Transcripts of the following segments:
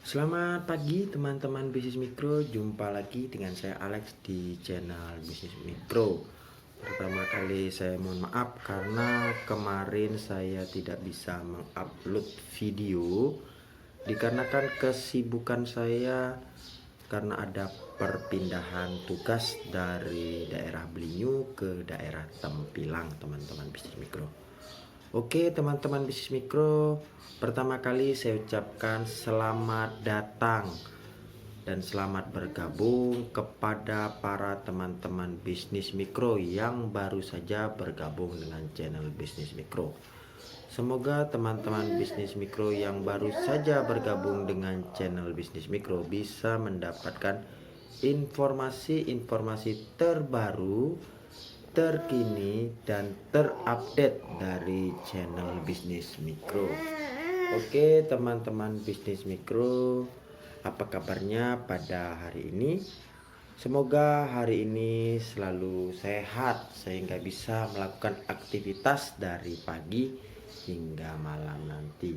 Selamat pagi teman-teman bisnis mikro, jumpa lagi dengan saya Alex di channel bisnis mikro. Pertama kali saya mohon maaf karena kemarin saya tidak bisa mengupload video dikarenakan kesibukan saya karena ada perpindahan tugas dari daerah Belinyu ke daerah Tempilang teman-teman bisnis mikro. Oke teman-teman bisnis mikro, pertama kali saya ucapkan selamat datang dan selamat bergabung kepada para teman-teman bisnis mikro yang baru saja bergabung dengan channel bisnis mikro. Semoga teman-teman bisnis mikro yang baru saja bergabung dengan channel bisnis mikro bisa mendapatkan informasi-informasi terbaru, terkini, dan terupdate dari channel bisnis mikro. Oke teman-teman bisnis mikro, apa kabarnya pada hari ini? Semoga hari ini selalu sehat sehingga bisa melakukan aktivitas dari pagi hingga malam nanti.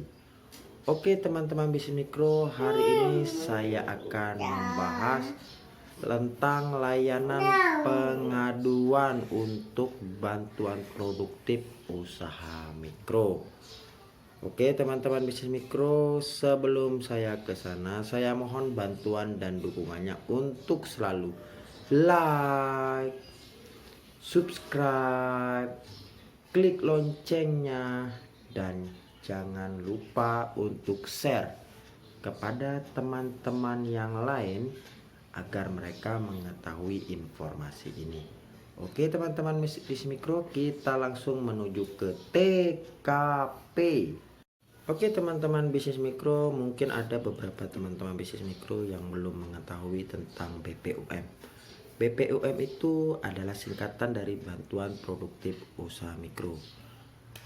Oke teman-teman bisnis mikro, hari ini saya akan membahas tentang layanan pengaduan untuk bantuan produktif usaha mikro. Oke teman-teman bisnis mikro, sebelum saya ke sana, saya mohon bantuan dan dukungannya untuk selalu like, subscribe, klik loncengnya, dan jangan lupa untuk share kepada teman-teman yang lain agar mereka mengetahui informasi ini. Oke teman-teman bisnis mikro, kita langsung menuju ke TKP. Oke teman-teman bisnis mikro, mungkin ada beberapa teman-teman bisnis mikro yang belum mengetahui tentang BPUM. BPUM itu adalah singkatan dari Bantuan Produktif Usaha Mikro.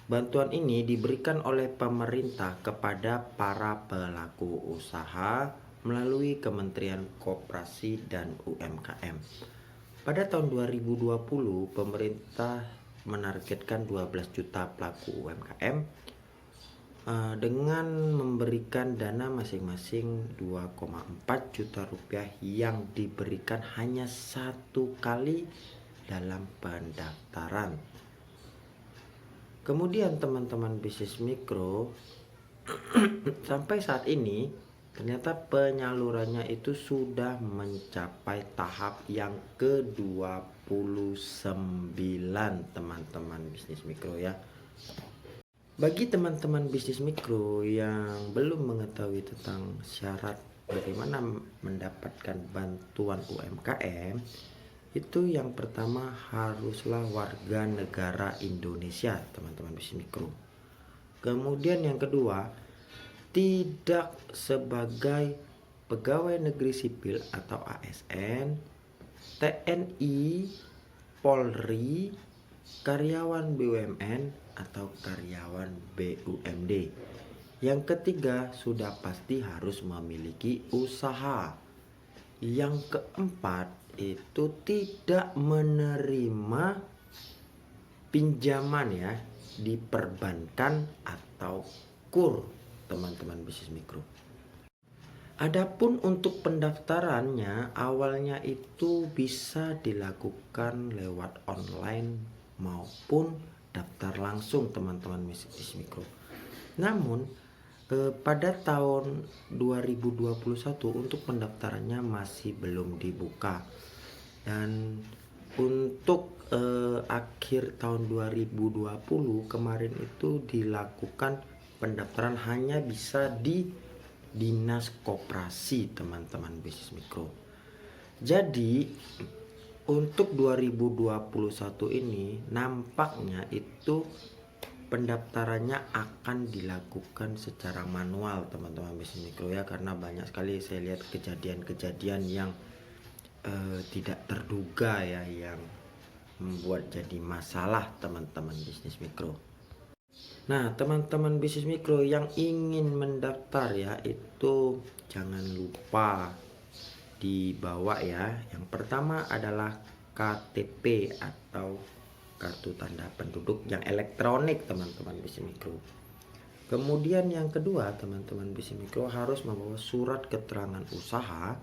Bantuan ini diberikan oleh pemerintah kepada para pelaku usaha melalui Kementerian Koperasi dan UMKM. Pada tahun 2020, pemerintah menargetkan 12 juta pelaku UMKM dengan memberikan dana masing-masing 2,4 juta rupiah yang diberikan hanya satu kali dalam pendaftaran. Kemudian teman-teman bisnis mikro, sampai saat ini ternyata penyalurannya itu sudah mencapai tahap yang ke-29 teman-teman bisnis mikro ya. Bagi teman-teman bisnis mikro yang belum mengetahui tentang syarat bagaimana mendapatkan bantuan UMKM, itu yang pertama haruslah warga negara Indonesia teman-teman bisnis mikro. Kemudian yang kedua, tidak sebagai pegawai negeri sipil atau ASN, TNI, Polri, karyawan BUMN atau karyawan BUMD. Yang ketiga, sudah pasti harus memiliki usaha. Yang keempat, itu tidak menerima pinjaman ya di perbankan atau KUR teman-teman bisnis mikro. Adapun untuk pendaftarannya awalnya itu bisa dilakukan lewat online maupun daftar langsung teman-teman bisnis mikro. Namun pada tahun 2021 untuk pendaftarannya masih belum dibuka, dan untuk akhir tahun 2020 kemarin itu dilakukan pendaftaran hanya bisa di dinas koperasi teman-teman bisnis mikro. Jadi untuk 2021 ini nampaknya itu pendaftarannya akan dilakukan secara manual teman-teman bisnis mikro ya, karena banyak sekali saya lihat kejadian-kejadian yang tidak terduga ya, yang membuat jadi masalah teman-teman bisnis mikro. Nah teman-teman bisnis mikro yang ingin mendaftar ya, itu jangan lupa dibawa ya. Yang pertama adalah KTP atau kartu tanda penduduk yang elektronik teman-teman bisnis mikro. Kemudian yang kedua, teman-teman bisnis mikro harus membawa surat keterangan usaha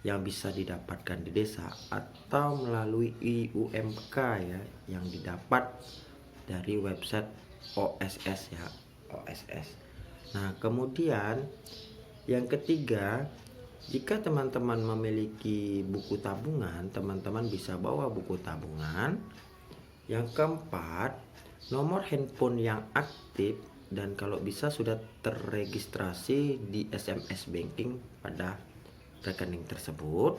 yang bisa didapatkan di desa atau melalui IUMK ya, yang didapat dari website OSS ya, OSS. Nah, kemudian yang ketiga, jika teman-teman memiliki buku tabungan, teman-teman bisa bawa buku tabungan. Yang keempat, nomor handphone yang aktif dan kalau bisa sudah terregistrasi di SMS banking pada rekening tersebut.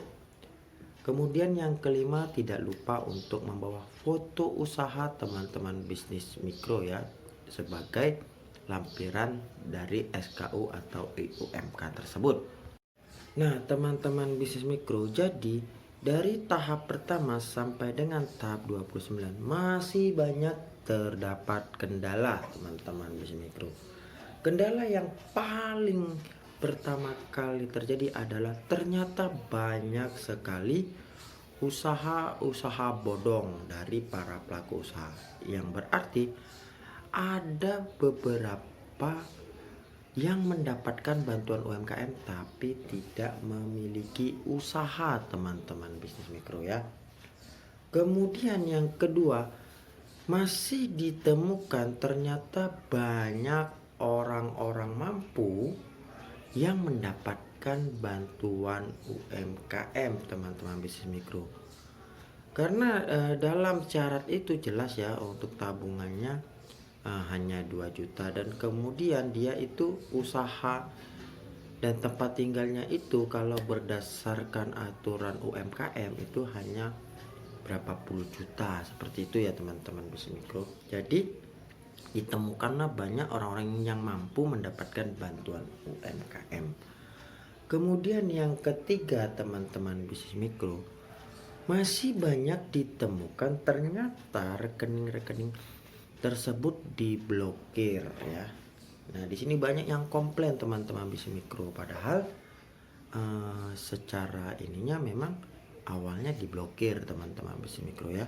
Kemudian yang kelima, tidak lupa untuk membawa foto usaha teman-teman bisnis mikro ya, sebagai lampiran dari SKU atau IUMK tersebut. Nah, teman-teman bisnis mikro, jadi dari tahap pertama sampai dengan tahap 29 masih banyak terdapat kendala, teman-teman bisnis mikro. Kendala yang paling pertama kali terjadi adalah ternyata banyak sekali usaha-usaha bodong dari para pelaku usaha, yang berarti ada beberapa yang mendapatkan bantuan UMKM tapi tidak memiliki usaha, teman-teman bisnis mikro ya. Kemudian yang kedua, masih ditemukan ternyata banyak orang-orang mampu yang mendapatkan bantuan UMKM, teman-teman bisnis mikro. Karena dalam syarat itu jelas ya, untuk tabungannya hanya 2 juta dan kemudian dia itu usaha dan tempat tinggalnya itu kalau berdasarkan aturan UMKM itu hanya berapa puluh juta, seperti itu ya teman-teman bisnis mikro. Jadi ditemukanlah banyak orang-orang yang mampu mendapatkan bantuan UMKM. Kemudian yang ketiga, teman-teman bisnis mikro, masih banyak ditemukan ternyata rekening-rekening tersebut diblokir ya. Nah, di sini banyak yang komplain, teman-teman bisnis mikro, padahal secara ininya memang awalnya diblokir, teman-teman bisnis mikro ya.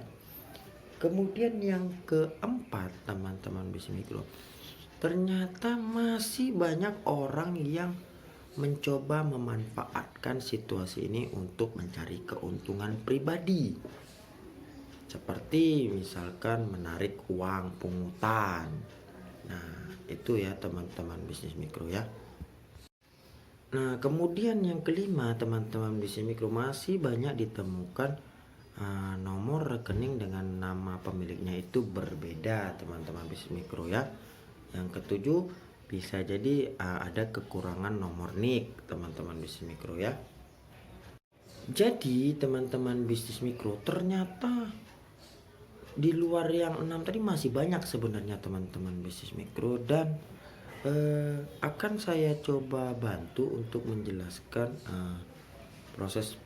Kemudian yang keempat, teman-teman bisnis mikro, ternyata masih banyak orang yang mencoba memanfaatkan situasi ini untuk mencari keuntungan pribadi, seperti misalkan menarik uang pungutan. Nah, itu ya teman-teman bisnis mikro ya. Nah, kemudian yang kelima, teman-teman bisnis mikro, masih banyak ditemukan nomor rekening dengan nama pemiliknya itu berbeda, teman-teman bisnis mikro ya. Yang ketujuh, bisa jadi ada kekurangan nomor NIK, teman-teman bisnis mikro ya. Jadi teman-teman bisnis mikro, ternyata di luar yang 6 tadi masih banyak sebenarnya teman-teman bisnis mikro, dan akan saya coba bantu untuk menjelaskan proses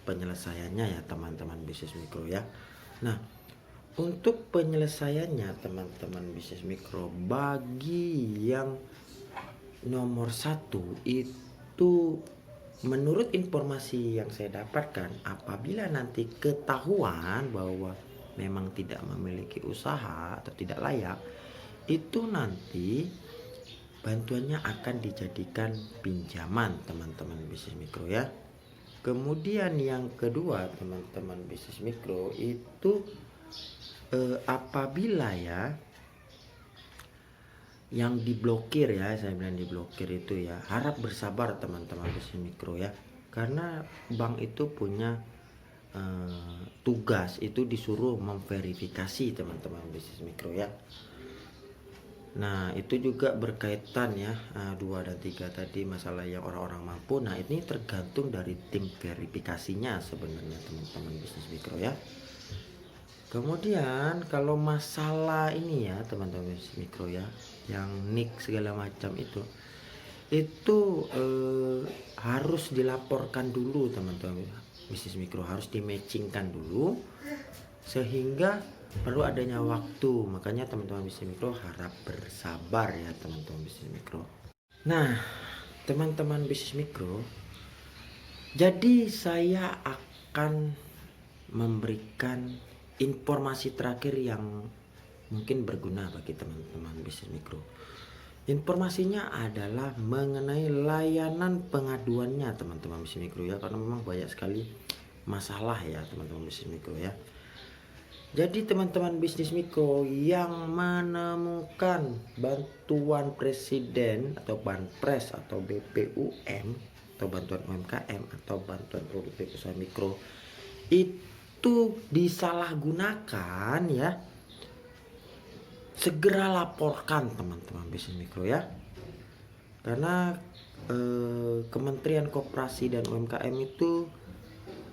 penyelesaiannya ya teman-teman bisnis mikro ya. Nah, untuk penyelesaiannya teman-teman bisnis mikro, bagi yang nomor 1 itu, menurut informasi yang saya dapatkan, apabila nanti ketahuan bahwa memang tidak memiliki usaha atau tidak layak, itu nanti bantuannya akan dijadikan pinjaman, teman-teman bisnis mikro ya. Kemudian yang kedua, teman-teman bisnis mikro, itu apabila ya yang diblokir ya, saya bilang diblokir itu ya, harap bersabar teman-teman bisnis mikro ya, karena bank itu punya tugas itu disuruh memverifikasi teman-teman bisnis mikro ya. Nah, itu juga berkaitan ya, 2 dan 3 tadi masalah yang orang-orang mampu. Nah, ini tergantung dari tim verifikasinya sebenarnya teman-teman bisnis mikro ya. Kemudian kalau masalah ini ya teman-teman bisnis mikro ya, yang NIK segala macam itu harus dilaporkan dulu teman-teman bisnis mikro, harus dimatchingkan dulu sehingga perlu adanya waktu. Makanya teman-teman bisnis mikro harap bersabar ya teman-teman bisnis mikro. Nah, teman-teman bisnis mikro, jadi saya akan memberikan informasi terakhir yang mungkin berguna bagi teman-teman bisnis mikro. Informasinya adalah mengenai layanan pengaduannya teman-teman bisnis mikro ya, karena memang banyak sekali masalah ya teman-teman bisnis mikro ya. Jadi teman-teman bisnis mikro yang menemukan bantuan presiden atau banpres atau BPUM atau bantuan UMKM atau bantuan produktif usaha mikro itu disalahgunakan ya, segera laporkan teman-teman bisnis mikro ya, karena Kementerian Koperasi dan UMKM itu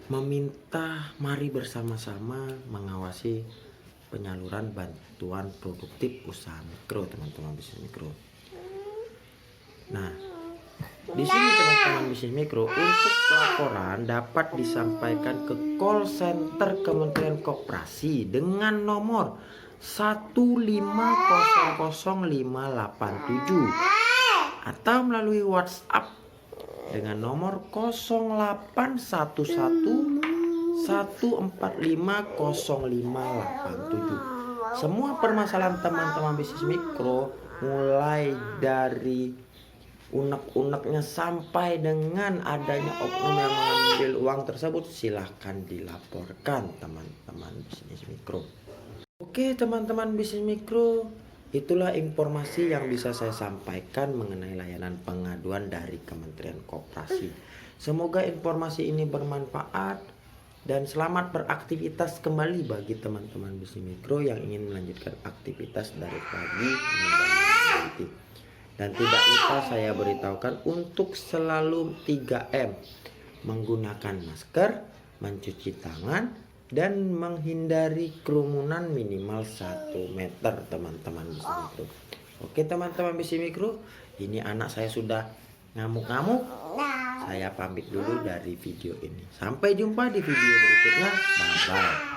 meminta mari bersama-sama mengawasi penyaluran bantuan produktif usaha mikro teman-teman bisnis mikro. Nah, di sini teman-teman bisnis mikro, untuk laporan dapat disampaikan ke call center Kementerian Koperasi dengan nomor 1500587 atau melalui WhatsApp dengan nomor 0811450587. Semua permasalahan teman-teman bisnis mikro, mulai dari unek-uneknya sampai dengan adanya oknum yang mengambil uang tersebut, silahkan dilaporkan teman-teman bisnis mikro. Oke teman-teman bisnis mikro, itulah informasi yang bisa saya sampaikan mengenai layanan pengaduan dari Kementerian Koperasi. Semoga informasi ini bermanfaat dan selamat beraktivitas kembali bagi teman-teman bisnis mikro yang ingin melanjutkan aktivitas dari pagi hingga nanti. Dan tidak lupa saya beritahukan untuk selalu 3M, menggunakan masker, mencuci tangan, dan menghindari kerumunan minimal 1 meter teman-teman bisnis mikro. Oke teman-teman bisnis mikro, ini anak saya sudah ngamuk-ngamuk. Saya pamit dulu dari video ini. Sampai jumpa di video berikutnya. Bye bye.